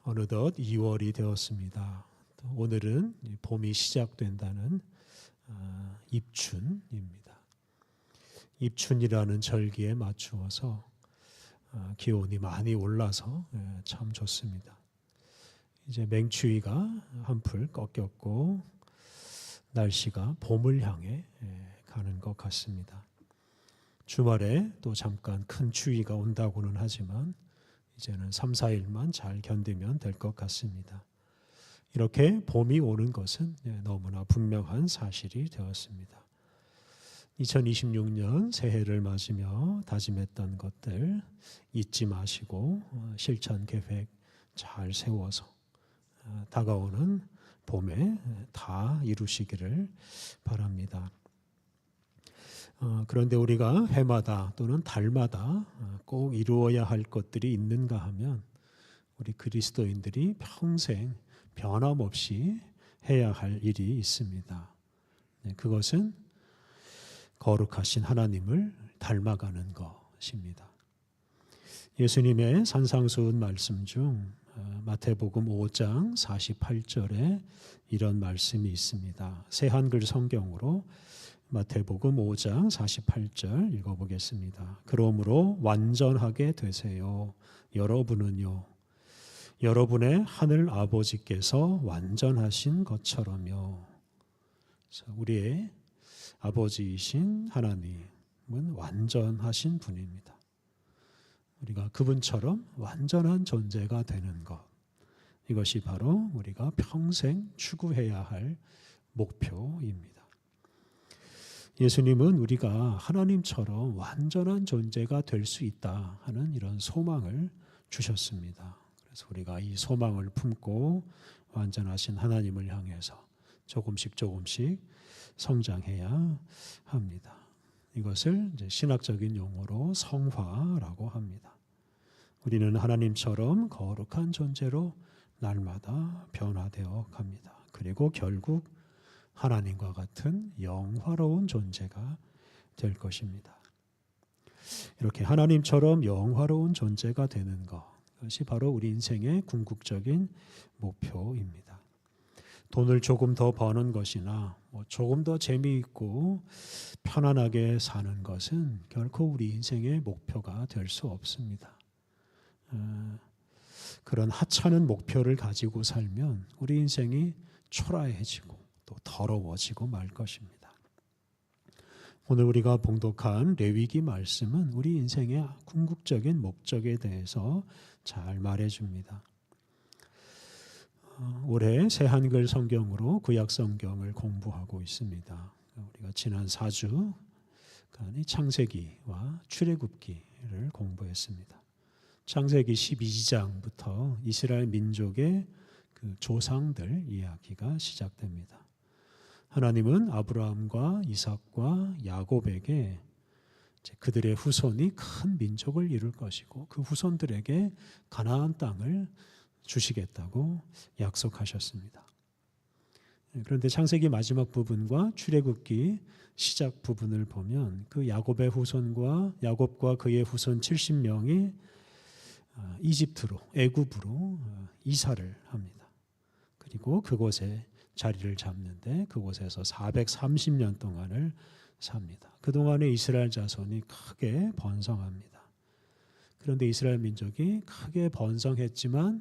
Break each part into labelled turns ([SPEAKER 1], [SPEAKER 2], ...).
[SPEAKER 1] 어느덧 2월이 되었습니다. 오늘은 봄이 시작된다는 입춘입니다. 입춘이라는 절기에 맞추어서 기온이 많이 올라서 참 좋습니다. 이제 맹추위가 한풀 꺾였고 날씨가 봄을 향해 가는 것 같습니다. 주말에 또 잠깐 큰 추위가 온다고는 하지만 이제는 3, 4일만 잘 견디면 될 것 같습니다. 이렇게 봄이 오는 것은 너무나 분명한 사실이 되었습니다. 2026년 새해를 맞으며 다짐했던 것들 잊지 마시고 실천 계획 잘 세워서 다가오는 봄에 다 이루시기를 바랍니다. 그런데 우리가 해마다 또는 달마다 꼭 이루어야 할 것들이 있는가 하면 우리 그리스도인들이 평생 변함없이 해야 할 일이 있습니다. 그것은 거룩하신 하나님을 닮아가는 것입니다. 예수님의 산상수훈 말씀 중 마태복음 5장 48절에 이런 말씀이 있습니다. 새 한글 성경으로 마태복음 5장 48절 읽어보겠습니다. 그러므로 완전하게 되세요. 여러분은요. 여러분의 하늘 아버지께서 완전하신 것처럼요. 우리의 아버지이신 하나님은 완전하신 분입니다. 우리가 그분처럼 완전한 존재가 되는 것. 이것이 바로 우리가 평생 추구해야 할 목표입니다. 예수님은 우리가 하나님처럼 완전한 존재가 될 수 있다 하는 이런 소망을 주셨습니다. 그래서 우리가 이 소망을 품고 완전하신 하나님을 향해서 조금씩 성장해야 합니다. 이것을 이제 신학적인 용어로 성화라고 합니다. 우리는 하나님처럼 거룩한 존재로 날마다 변화되어 갑니다. 그리고 결국 하나님과 같은 영화로운 존재가 될 것입니다. 이렇게 하나님처럼 영화로운 존재가 되는 것, 그것이 바로 우리 인생의 궁극적인 목표입니다. 돈을 조금 더 버는 것이나 조금 더 재미있고 편안하게 사는 것은 결코 우리 인생의 목표가 될 수 없습니다. 그런 하찮은 목표를 가지고 살면 우리 인생이 초라해지고 또 더러워지고 말 것입니다. 오늘 우리가 봉독한 레위기 말씀은 우리 인생의 궁극적인 목적에 대해서 잘 말해줍니다. 올해 새 한글 성경으로 구약 성경을 공부하고 있습니다. 우리가 지난 4주간 창세기와 출애굽기를 공부했습니다. 창세기 12장부터 이스라엘 민족의 그 조상들 이야기가 시작됩니다. 하나님은 아브라함과 이삭과 야곱에게 그들의 후손이 큰 민족을 이룰 것이고 그 후손들에게 가나안 땅을 주시겠다고 약속하셨습니다. 그런데 창세기 마지막 부분과 출애굽기 시작 부분을 보면 그 야곱의 후손과 야곱과 그의 후손 70명이 이집트로 애굽으로 이사를 합니다. 그리고 그곳에 자리를 잡는데 그곳에서 430년 동안을 삽니다. 그동안에 이스라엘 자손이 크게 번성합니다. 그런데 이스라엘 민족이 크게 번성했지만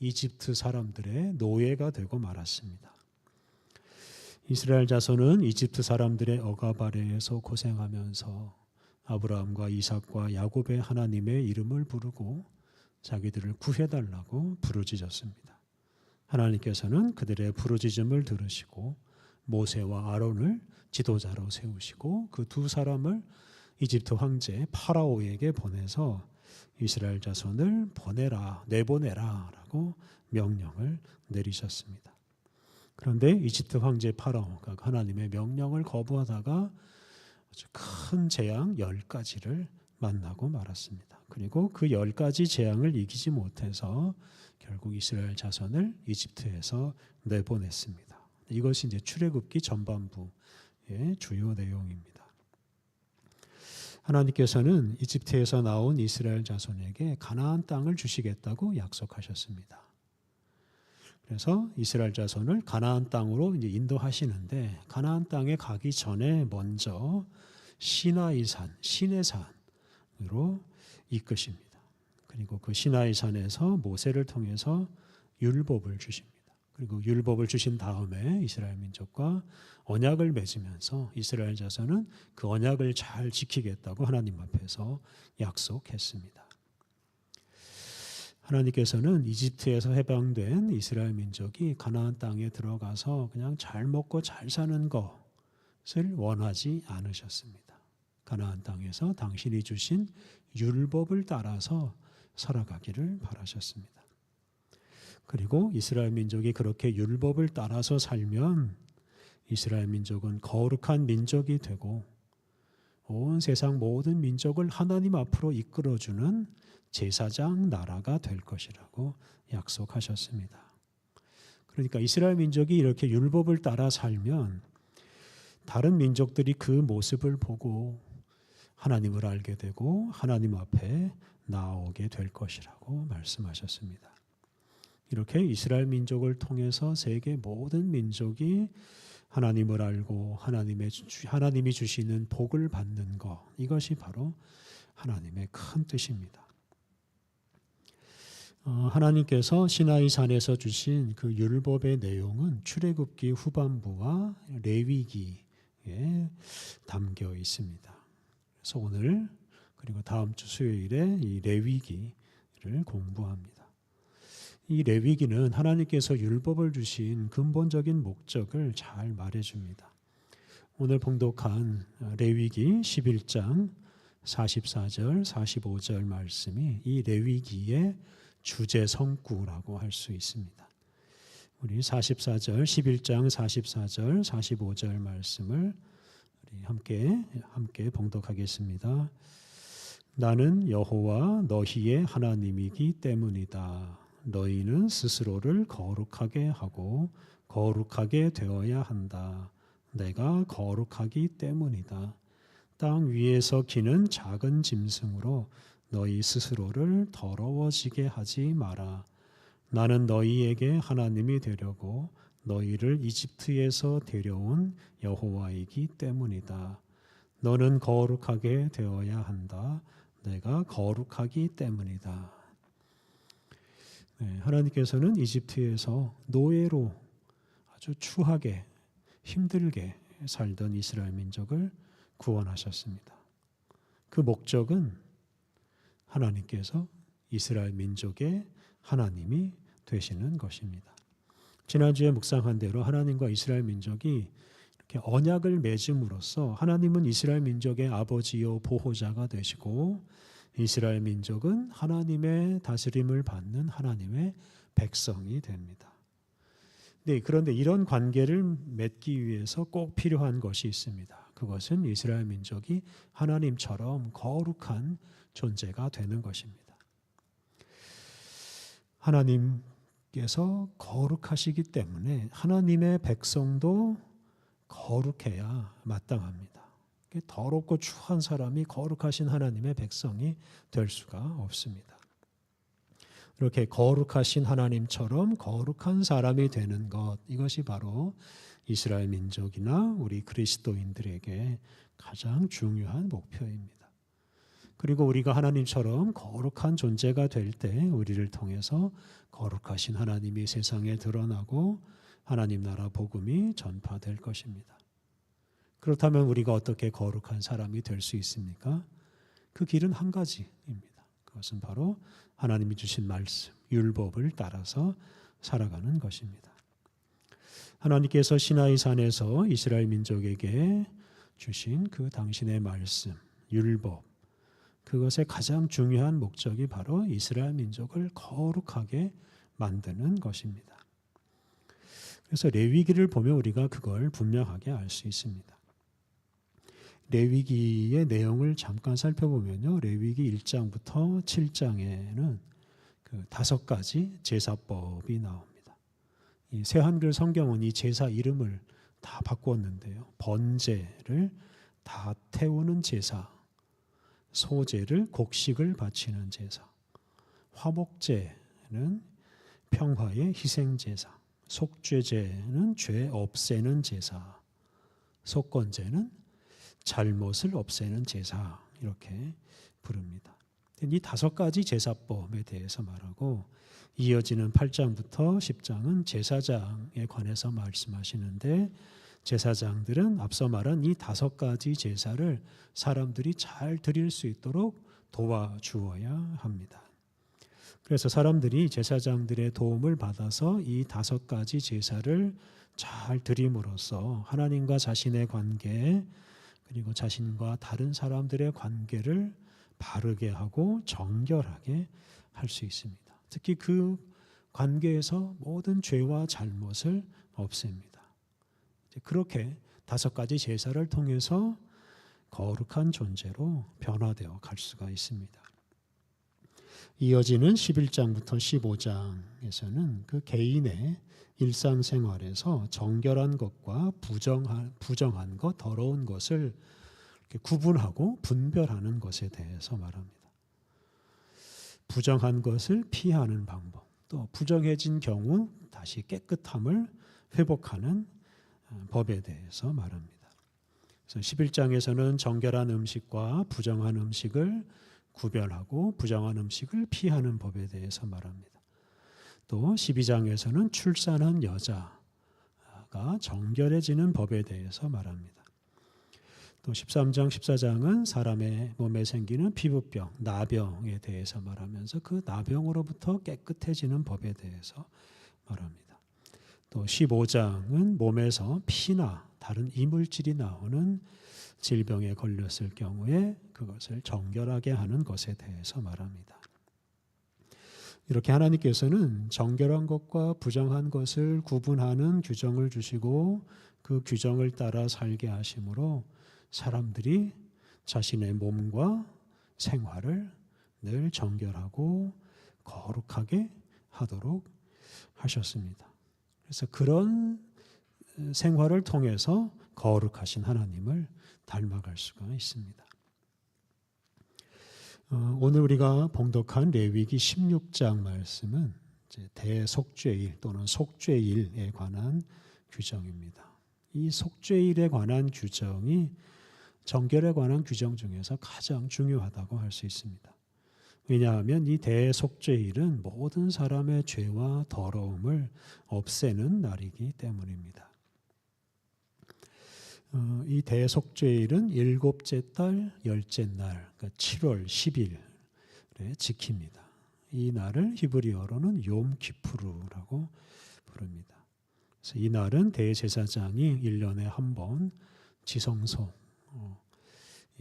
[SPEAKER 1] 이집트 사람들의 노예가 되고 말았습니다. 이스라엘 자손은 이집트 사람들의 억압 아래에서 고생하면서 아브라함과 이삭과 야곱의 하나님의 이름을 부르고 자기들을 구해달라고 부르짖었습니다. 하나님께서는 그들의 부르짖음을 들으시고 모세와 아론을 지도자로 세우시고 그 두 사람을 이집트 황제 파라오에게 보내서 이스라엘 자손을 내보내라 라고 명령을 내리셨습니다. 그런데 이집트 황제 파라오가 하나님의 명령을 거부하다가 아주 큰 재앙 10가지를 만나고 말았습니다. 그리고 그 10가지 재앙을 이기지 못해서 결국 이스라엘 자손을 이집트에서 내보냈습니다. 이것이 이제 출애굽기 전반부의 주요 내용입니다. 하나님께서는 이집트에서 나온 이스라엘 자손에게 가나안 땅을 주시겠다고 약속하셨습니다. 그래서 이스라엘 자손을 가나안 땅으로 이제 인도하시는데 가나안 땅에 가기 전에 먼저 시나이산, 시내산으로 이끄십니다. 그리고 그 시나이산에서 모세를 통해서 율법을 주십니다. 그리고 율법을 주신 다음에 이스라엘 민족과 언약을 맺으면서 이스라엘 자손은 그 언약을 잘 지키겠다고 하나님 앞에서 약속했습니다. 하나님께서는 이집트에서 해방된 이스라엘 민족이 가나안 땅에 들어가서 그냥 잘 먹고 잘 사는 것을 원하지 않으셨습니다. 가나안 땅에서 당신이 주신 율법을 따라서 살아가기를 바라셨습니다. 그리고 이스라엘 민족이 그렇게 율법을 따라서 살면 이스라엘 민족은 거룩한 민족이 되고 온 세상 모든 민족을 하나님 앞으로 이끌어주는 제사장 나라가 될 것이라고 약속하셨습니다. 그러니까 이스라엘 민족이 이렇게 율법을 따라 살면 다른 민족들이 그 모습을 보고 하나님을 알게 되고 하나님 앞에 나오게 될 것이라고 말씀하셨습니다. 이렇게 이스라엘 민족을 통해서 세계 모든 민족이 하나님을 알고 하나님이 주시는 복을 받는 것, 이것이 바로 하나님의 큰 뜻입니다. 하나님께서 시나이 산에서 주신 그 율법의 내용은 출애굽기 후반부와 레위기에 담겨 있습니다. 그래서 오늘 그리고 다음 주 수요일에 이 레위기를 공부합니다. 이 레위기는 하나님께서 율법을 주신 근본적인 목적을 잘 말해줍니다. 오늘 봉독한 레위기 11장 44절, 45절 말씀이 이 레위기의 주제 성구라고 할 수 있습니다. 우리 44절, 11장 44절, 45절 말씀을 우리 함께 봉독하겠습니다. 나는 여호와 너희의 하나님이기 때문이다. 너희는 스스로를 거룩하게 하고 거룩하게 되어야 한다. 내가 거룩하기 때문이다. 땅 위에서 기는 작은 짐승으로 너희 스스로를 더러워지게 하지 마라. 나는 너희에게 하나님이 되려고 너희를 이집트에서 데려온 여호와이기 때문이다. 너는 거룩하게 되어야 한다. 내가 거룩하기 때문이다. 하나님께서는 이집트에서 노예로 아주 추하게 힘들게 살던 이스라엘 민족을 구원하셨습니다. 그 목적은 하나님께서 이스라엘 민족의 하나님이 되시는 것입니다. 지난주에 묵상한 대로 하나님과 이스라엘 민족이 이렇게 언약을 맺음으로써 하나님은 이스라엘 민족의 아버지요 보호자가 되시고 이스라엘 민족은 하나님의 다스림을 받는 하나님의 백성이 됩니다. 네, 그런데 이런 관계를 맺기 위해서 꼭 필요한 것이 있습니다. 그것은 이스라엘 민족이 하나님처럼 거룩한 존재가 되는 것입니다. 하나님께서 거룩하시기 때문에 하나님의 백성도 거룩해야 마땅합니다. 더럽고 추한 사람이 거룩하신 하나님의 백성이 될 수가 없습니다. 이렇게 거룩하신 하나님처럼 거룩한 사람이 되는 것, 이것이 바로 이스라엘 민족이나 우리 그리스도인들에게 가장 중요한 목표입니다. 그리고 우리가 하나님처럼 거룩한 존재가 될 때 우리를 통해서 거룩하신 하나님이 세상에 드러나고 하나님 나라 복음이 전파될 것입니다. 그렇다면 우리가 어떻게 거룩한 사람이 될 수 있습니까? 그 길은 한 가지입니다. 그것은 바로 하나님이 주신 말씀, 율법을 따라서 살아가는 것입니다. 하나님께서 시나이 산에서 이스라엘 민족에게 주신 그 당신의 말씀, 율법, 그것의 가장 중요한 목적이 바로 이스라엘 민족을 거룩하게 만드는 것입니다. 그래서 레위기를 보면 우리가 그걸 분명하게 알 수 있습니다. 레위기의 내용을 잠깐 살펴보면요. 레위기 1장부터 7장에는 그 5가지 제사법이 나옵니다. 이 새한글 성경은 이 제사 이름을 다 바꿨는데요. 번제를 다 태우는 제사, 소제를 곡식을 바치는 제사, 화목제는 평화의 희생 제사, 속죄제는 죄 없애는 제사, 속건제는 잘못을 없애는 제사 이렇게 부릅니다. 이 5가지 제사법에 대해서 말하고 이어지는 8장부터 10장은 제사장에 관해서 말씀하시는데 제사장들은 앞서 말한 이 5가지 제사를 사람들이 잘 드릴 수 있도록 도와주어야 합니다. 그래서 사람들이 제사장들의 도움을 받아서 이 5가지 제사를 잘 드림으로써 하나님과 자신의 관계 그리고 자신과 다른 사람들의 관계를 바르게 하고 정결하게 할 수 있습니다. 특히 그 관계에서 모든 죄와 잘못을 없앱니다. 그렇게 5가지 제사를 통해서 거룩한 존재로 변화되어 갈 수가 있습니다. 이어지는 11장부터 15장에서는 그 개인의 일상생활에서 정결한 것과 부정한 것, 더러운 것을 구분하고 분별하는 것에 대해서 말합니다. 부정한 것을 피하는 방법, 또 부정해진 경우 다시 깨끗함을 회복하는 법에 대해서 말합니다. 그래서 11장에서는 정결한 음식과 부정한 음식을 구별하고 부정한 음식을 피하는 법에 대해서 말합니다. 또 12장에서는 출산한 여자가 정결해지는 법에 대해서 말합니다. 또 13장, 14장은 사람의 몸에 생기는 피부병, 나병에 대해서 말하면서 그 나병으로부터 깨끗해지는 법에 대해서 말합니다. 또 15장은 몸에서 피나 다른 이물질이 나오는 질병에 걸렸을 경우에 그것을 정결하게 하는 것에 대해서 말합니다. 이렇게 하나님께서는 정결한 것과 부정한 것을 구분하는 규정을 주시고 그 규정을 따라 살게 하심으로 사람들이 자신의 몸과 생활을 늘 정결하고 거룩하게 하도록 하셨습니다. 그래서 그런 생활을 통해서 거룩하신 하나님을 닮아갈 수가 있습니다. 오늘 우리가 봉독한 레위기 16장 말씀은 대속죄일 또는 속죄일에 관한 규정입니다. 이 속죄일에 관한 규정이 정결에 관한 규정 중에서 가장 중요하다고 할 수 있습니다. 왜냐하면 이 대속죄일은 모든 사람의 죄와 더러움을 없애는 날이기 때문입니다. 이 대속죄일은 7째 달 10째 날, 그러니까 7월 10일에 지킵니다. 이 날을 히브리어로는 욤 키푸르라고 부릅니다. 그래서 이 날은 대제사장이 1년에 한 번 지성소,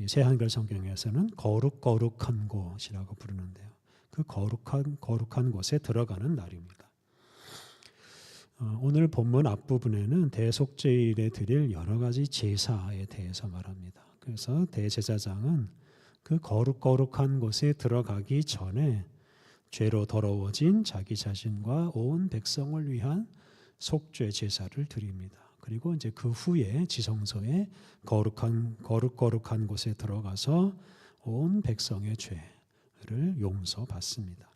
[SPEAKER 1] 새한글 성경에서는 거룩한 곳이라고 부르는데요. 그 거룩한 곳에 들어가는 날입니다. 오늘 본문 앞부분에는 대속죄일에 드릴 여러 가지 제사에 대해서 말합니다. 그래서 대제사장은 그 거룩한 곳에 들어가기 전에 죄로 더러워진 자기 자신과 온 백성을 위한 속죄 제사를 드립니다. 그리고 이제 그 후에 지성소에 거룩한 곳에 들어가서 온 백성의 죄를 용서받습니다.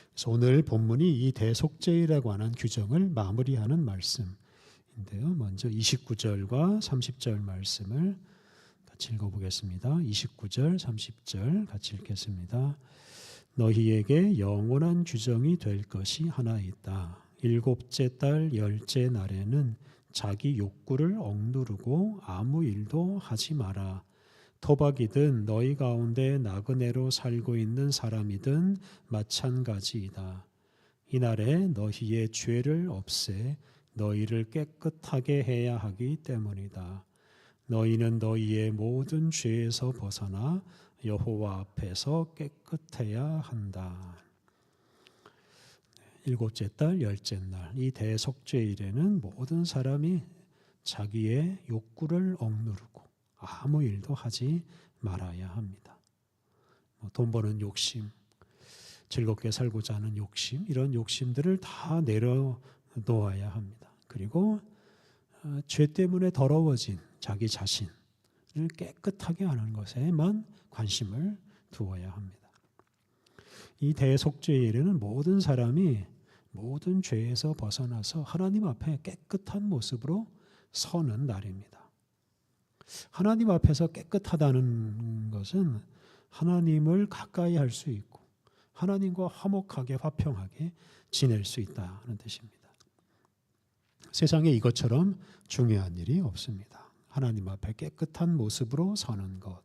[SPEAKER 1] 그래서 오늘 본문이 이 대속죄일에 관한 규정을 마무리하는 말씀인데요. 먼저 29절과 30절 말씀을 같이 읽어보겠습니다. 29절, 30절 같이 읽겠습니다. 너희에게 영원한 규정이 될 것이 하나 있다. 7째 달 10째 날에는 자기 욕구를 억누르고 아무 일도 하지 마라. 토박이든 너희 가운데 나그네로 살고 있는 사람이든 마찬가지이다. 이날에 너희의 죄를 없애 너희를 깨끗하게 해야 하기 때문이다. 너희는 너희의 모든 죄에서 벗어나 여호와 앞에서 깨끗해야 한다. 7째 달 10째 날 이 대속죄일에는 모든 사람이 자기의 욕구를 억누르고 아무 일도 하지 말아야 합니다. 돈 버는 욕심, 즐겁게 살고자 하는 욕심, 이런 욕심들을 다 내려놓아야 합니다. 그리고 죄 때문에 더러워진 자기 자신을 깨끗하게 하는 것에만 관심을 두어야 합니다. 이 대속죄일에는 모든 사람이 모든 죄에서 벗어나서 하나님 앞에 깨끗한 모습으로 서는 날입니다. 하나님 앞에서 깨끗하다는 것은 하나님을 가까이 할 수 있고 하나님과 화목하게 화평하게 지낼 수 있다는 뜻입니다. 세상에 이것처럼 중요한 일이 없습니다. 하나님 앞에 깨끗한 모습으로 서는 것,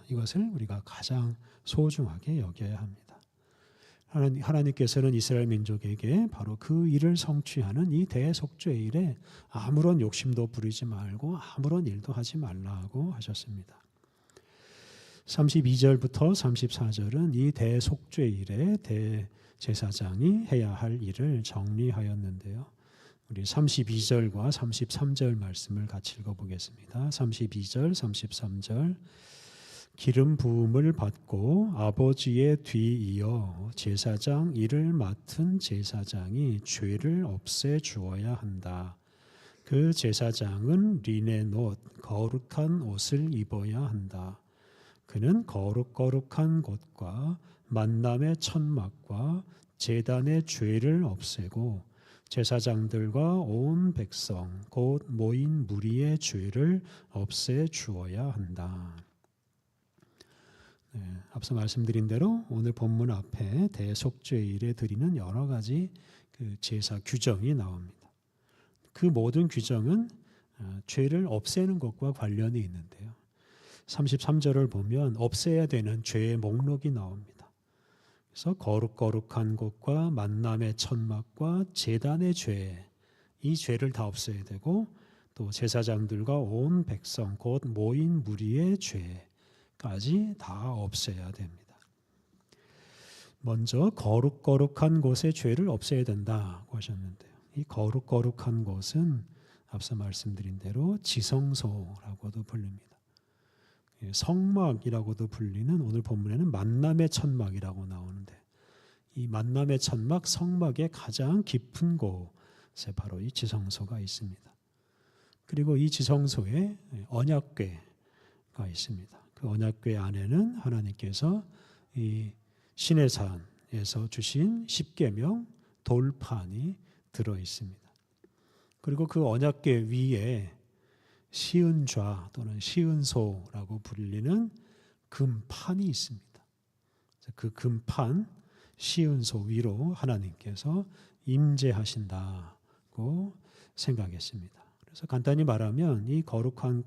[SPEAKER 1] 이것을 우리가 가장 소중하게 여겨야 합니다. 하나님께서는 이스라엘 민족에게 바로 그 일을 성취하는 이 대속죄의 일에 아무런 욕심도 부리지 말고 아무런 일도 하지 말라고 하셨습니다. 32절부터 34절은 이 대속죄의 일에 대제사장이 해야 할 일을 정리하였는데요. 우리 32절과 33절 말씀을 같이 읽어보겠습니다. 32절, 33절. 기름 부음을 받고 아버지의 뒤이어 제사장 일을 맡은 제사장이 죄를 없애 주어야 한다. 그 제사장은 리넨 옷, 거룩한 옷을 입어야 한다. 그는 거룩한 곳과 만남의 천막과 제단의 죄를 없애고 제사장들과 온 백성 곧 모인 무리의 죄를 없애 주어야 한다. 앞서 말씀드린 대로 오늘 본문 앞에 대속죄일에 드리는 여러 가지 그 제사 규정이 나옵니다. 그 모든 규정은 죄를 없애는 것과 관련이 있는데요. 33절을 보면 없애야 되는 죄의 목록이 나옵니다. 그래서 거룩한 곳과 만남의 천막과 제단의 죄, 이 죄를 다 없애야 되고 또 제사장들과 온 백성 곧 모인 무리의 죄까지 다 없애야 됩니다. 먼저 거룩한 곳의 죄를 없애야 된다고 하셨는데요. 이 거룩한 곳은 앞서 말씀드린 대로 지성소라고도 불립니다. 성막이라고도 불리는 오늘 본문에는 만남의 천막이라고 나오는데 이 만남의 천막 성막의 가장 깊은 곳에 바로 이 지성소가 있습니다. 그리고 이 지성소에 언약궤가 있습니다. 그 언약궤 안에는 하나님께서 이 시내산에서 주신 십계명 돌판이 들어 있습니다. 그리고 그 언약궤 위에 시은좌 또는 시은소라고 불리는 금판이 있습니다. 그 금판 시은소 위로 하나님께서 임재하신다고 생각했습니다. 그래서 간단히 말하면 이 거룩한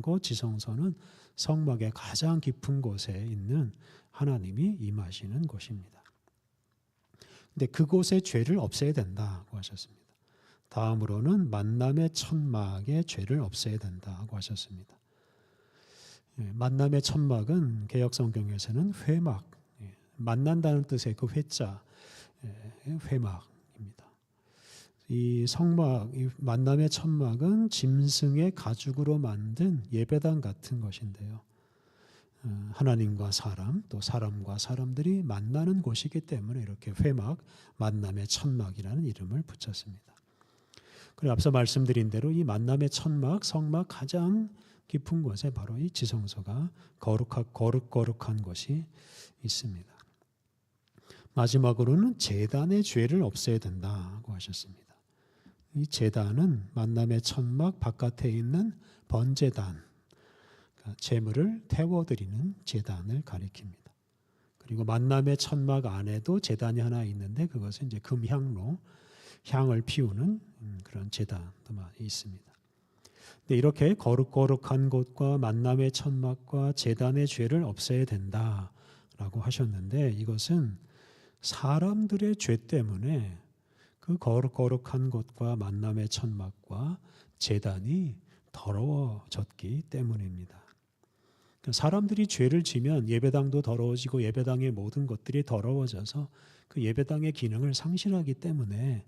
[SPEAKER 1] 곳 지성소는 성막의 가장 깊은 곳에 있는 하나님이 임하시는 곳입니다. 근데 그곳의 죄를 없애야 된다고 하셨습니다. 다음으로는 만남의 천막의 죄를 없애야 된다고 하셨습니다. 만남의 천막은 개역성경에서는 회막, 만난다는 뜻의 그 회자, 회막입니다. 이 성막, 이 만남의 천막은 짐승의 가죽으로 만든 예배당 같은 것인데요. 하나님과 사람, 또 사람과 사람들이 만나는 곳이기 때문에 이렇게 회막, 만남의 천막이라는 이름을 붙였습니다. 그리고 앞서 말씀드린 대로 이 만남의 천막, 성막 가장 깊은 곳에 바로 이 지성소가 거룩한 곳이 있습니다. 마지막으로는 제단의 죄를 없애야 된다고 하셨습니다. 이 제단은 만남의 천막 바깥에 있는 번제단, 그러니까 제물을 태워드리는 제단을 가리킵니다. 그리고 만남의 천막 안에도 제단이 하나 있는데 그것은 이제 금향로, 향을 피우는 그런 제단도 있습니다. 근데 이렇게 거룩한 곳과 만남의 천막과 제단의 죄를 없애야 된다라고 하셨는데 이것은 사람들의 죄 때문에 그 거룩한 곳과 만남의 천막과 제단이 더러워졌기 때문입니다. 사람들이 죄를 지면 예배당도 더러워지고 예배당의 모든 것들이 더러워져서 그 예배당의 기능을 상실하기 때문에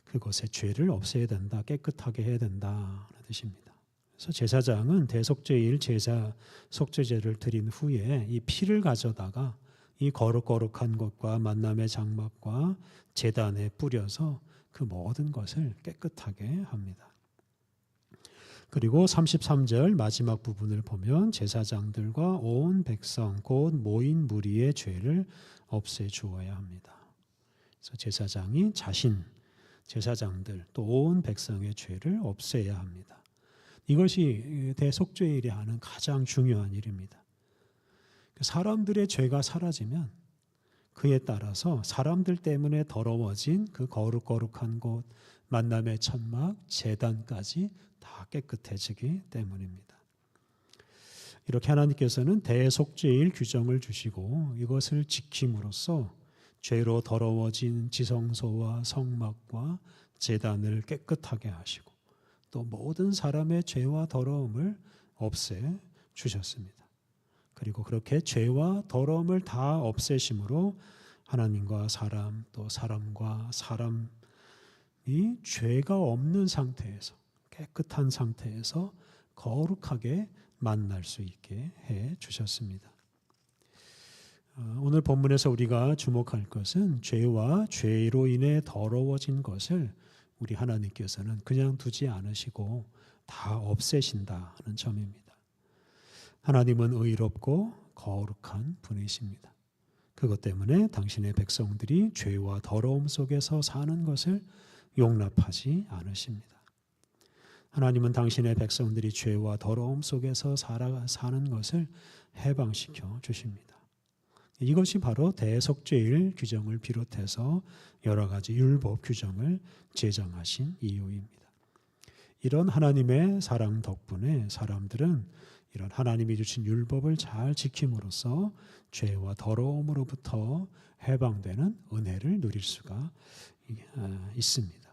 [SPEAKER 1] 그곳의 죄를 없애야 된다, 깨끗하게 해야 된다는 뜻입니다. 그래서 제사장은 대속죄일 제사 속죄제를 드린 후에 이 피를 가져다가 이 거룩한 것과 만남의 장막과 제단에 뿌려서 그 모든 것을 깨끗하게 합니다. 그리고 33절 마지막 부분을 보면 제사장들과 온 백성 곧 모인 무리의 죄를 없애 주어야 합니다. 그래서 제사장이 제사장들 또 온 백성의 죄를 없애야 합니다. 이것이 대속죄일에 하는 가장 중요한 일입니다. 사람들의 죄가 사라지면 그에 따라서 사람들 때문에 더러워진 그 거룩한 곳, 만남의 천막, 제단까지 다 깨끗해지기 때문입니다. 이렇게 하나님께서는 대속죄일 규정을 주시고 이것을 지킴으로써 죄로 더러워진 지성소와 성막과 제단을 깨끗하게 하시고 또 모든 사람의 죄와 더러움을 없애 주셨습니다. 그리고 그렇게 죄와 더러움을 다 없애심으로 하나님과 사람 또 사람과 사람이 죄가 없는 상태에서 깨끗한 상태에서 거룩하게 만날 수 있게 해 주셨습니다. 오늘 본문에서 우리가 주목할 것은 죄와 죄로 인해 더러워진 것을 우리 하나님께서는 그냥 두지 않으시고 다 없애신다는 점입니다. 하나님은 의롭고 거룩한 분이십니다. 그것 때문에 당신의 백성들이 죄와 더러움 속에서 사는 것을 용납하지 않으십니다. 하나님은 당신의 백성들이 죄와 더러움 속에서 사는 것을 해방시켜 주십니다. 이것이 바로 대속죄일 규정을 비롯해서 여러 가지 율법 규정을 제정하신 이유입니다. 이런 하나님의 사랑 덕분에 사람들은 이런 하나님이 주신 율법을 잘 지킴으로써 죄와 더러움으로부터 해방되는 은혜를 누릴 수가 있습니다.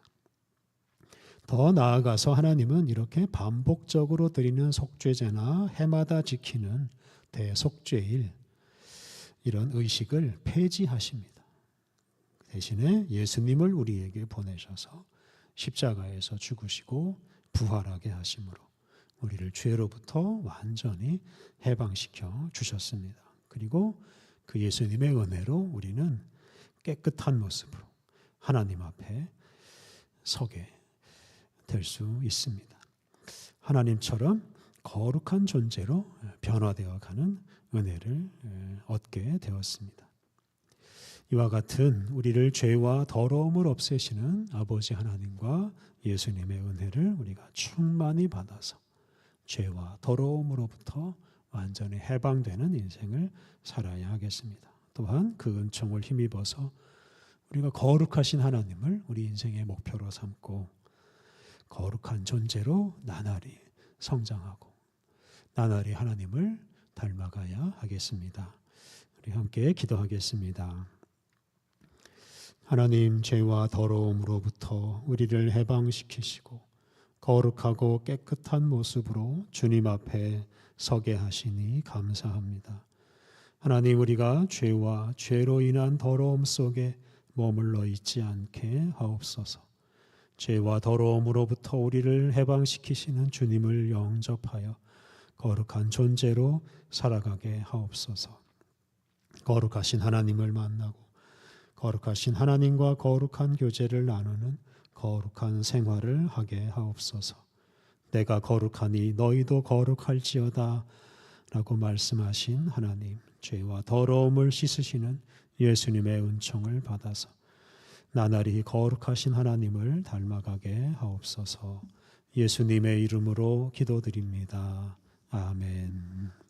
[SPEAKER 1] 더 나아가서 하나님은 이렇게 반복적으로 드리는 속죄제나 해마다 지키는 대속죄일 이런 의식을 폐지하십니다. 대신에 예수님을 우리에게 보내셔서 십자가에서 죽으시고 부활하게 하심으로 우리를 죄로부터 완전히 해방시켜 주셨습니다. 그리고 그 예수님의 은혜로 우리는 깨끗한 모습으로 하나님 앞에 서게 될 수 있습니다. 하나님처럼 거룩한 존재로 변화되어 가는 은혜를 얻게 되었습니다. 이와 같은 우리를 죄와 더러움을 없애시는 아버지 하나님과 예수님의 은혜를 우리가 충만히 받아서 죄와 더러움으로부터 완전히 해방되는 인생을 살아야 하겠습니다. 또한 그 은총을 힘입어서 우리가 거룩하신 하나님을 우리 인생의 목표로 삼고 거룩한 존재로 나날이 성장하고 나날이 하나님을 닮아가야 하겠습니다. 우리 함께 기도하겠습니다. 하나님, 죄와 더러움으로부터 우리를 해방시키시고 거룩하고 깨끗한 모습으로 주님 앞에 서게 하시니 감사합니다. 하나님, 우리가 죄와 죄로 인한 더러움 속에 머물러 있지 않게 하옵소서. 죄와 더러움으로부터 우리를 해방시키시는 주님을 영접하여 거룩한 존재로 살아가게 하옵소서. 거룩하신 하나님을 만나고 거룩하신 하나님과 거룩한 교제를 나누는 거룩한 생활을 하게 하옵소서. 내가 거룩하니 너희도 거룩할지어다 라고 말씀하신 하나님, 죄와 더러움을 씻으시는 예수님의 은총을 받아서 나날이 거룩하신 하나님을 닮아가게 하옵소서. 예수님의 이름으로 기도드립니다. 아멘.